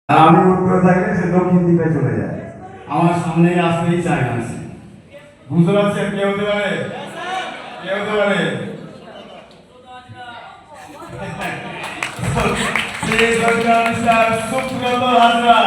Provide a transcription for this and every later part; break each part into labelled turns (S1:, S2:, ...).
S1: আর আমি উত্তরে থাকলে সে দক্ষিণ দিকে চলে যায়।
S2: আমার সামনে আসতেই চায় না সে। বুঝতে পারছেন কে হতে পারে? কে হতে পারে? সেই সরকার সুব্রত হাজরা।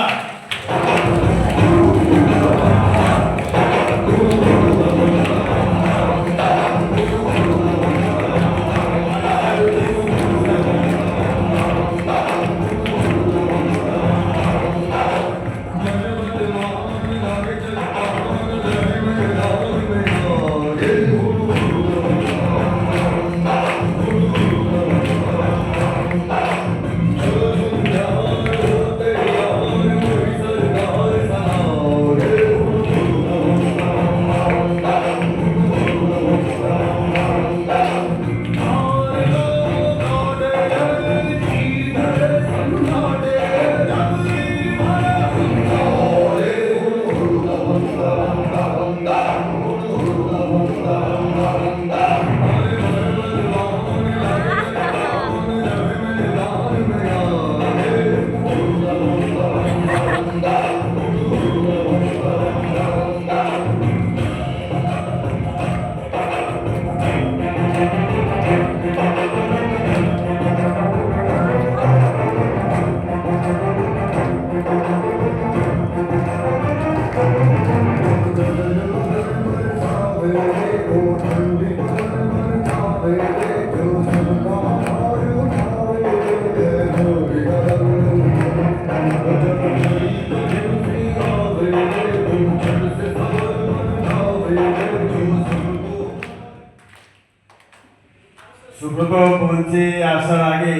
S2: সুব্রত মঞ্চে আসার আগে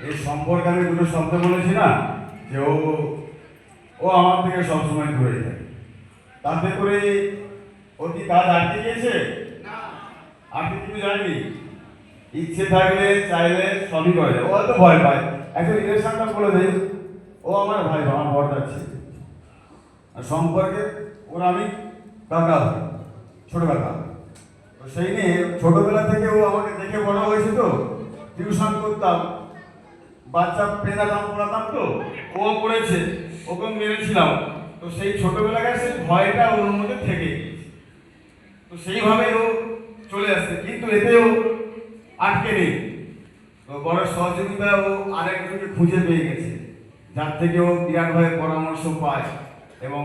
S2: এই সম্পর্কে আমি দুটো শব্দ বলেছি না, যে ও আমার থেকে সবসময় দূরে যায়। তাতে করে ওর কি কাজ আটকে গিয়েছে? আটকে কিছু যায়নি। ইচ্ছে থাকলে চাইলে সবই করে যায়। ও হয়তো ভয় পায়। একটা রিলেশনটা বলে দেয়, ও আমার ভাই, আমার ভর যাচ্ছে। আর সম্পর্কে ওর আমি কাকা হই, ছোট কাকা। তো সেই নিয়ে ছোটবেলা থেকে ও আমাকে দেখে বড় হয়েছে। তো টিউশন করতাম, বাচ্চা পেনাতাম পড়াতাম, তো ও পড়েছে, ওকে মেরেছিলাম। তো সেই ছোটবেলাকার সেই ভয়টা ওর মধ্যে থেকে গিয়েছে। তো সেইভাবে ও চলে আসছে, কিন্তু এতেও আটকে নেই। তো বড় সহযোগিতা ও আরেকজনকে খুঁজে পেয়ে গেছে, যার থেকে ও বিরাটভাবে পরামর্শ পায় এবং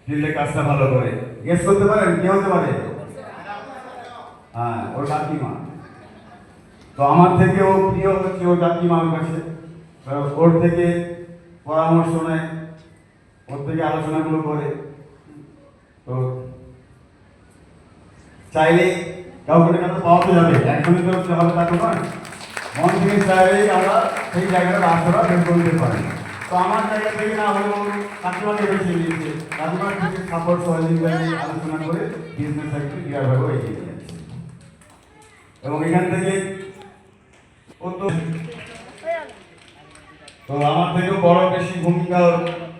S2: ফিল্ডে কাজটা ভালো করে। গেস করতে পারেন কে হতে পারে? হ্যাঁ, ওর কাকিমা। তো আমার থেকে ও প্রিয় হচ্ছে ওর কাকিমার কাছে। ওর থেকে পরামর্শ নেয়, ওর থেকে আলোচনাগুলো করে। তো চাইলে কাউকে কাছে পাওয়াতে যাবে, একজনই তো হবে তা তো নয়। মন থেকে চাইলেই আমরা সেই জায়গাটা রাস্তাটা বের করে দিতে পারি। তো আমার জায়গা থেকে না হলেও কাকিমাকে বেছে নিয়েছে, কাকিমার থেকে সাপোর্ট সহযোগিতা নিয়ে আলোচনা করে বিজনেসটাকে ক্লিয়ারভাবে এগিয়ে নিয়ে যাচ্ছে। এবং এখান থেকে ও তো আমার থেকেও বড় বেশি ভূমিকা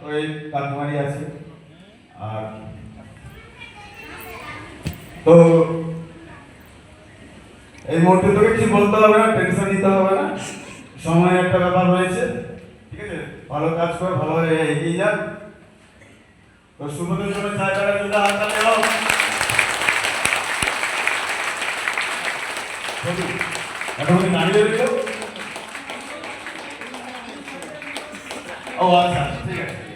S2: ওই কাকিমারই আছে। আর তো এই মুহূর্তে তোকে কিছু বলতে হবে না, টেনশন নিতে হবে না। সময়ের একটা ব্যাপার রয়েছে, ঠিক আছে? ভালো কাজ করে ভালোভাবে এগিয়ে যান। তো সুব্রতের জন্য জায়গাটা যদি হাততালি হোক। এখন দাঁড়িয়ে দিল। ও আচ্ছা, ঠিক আছে।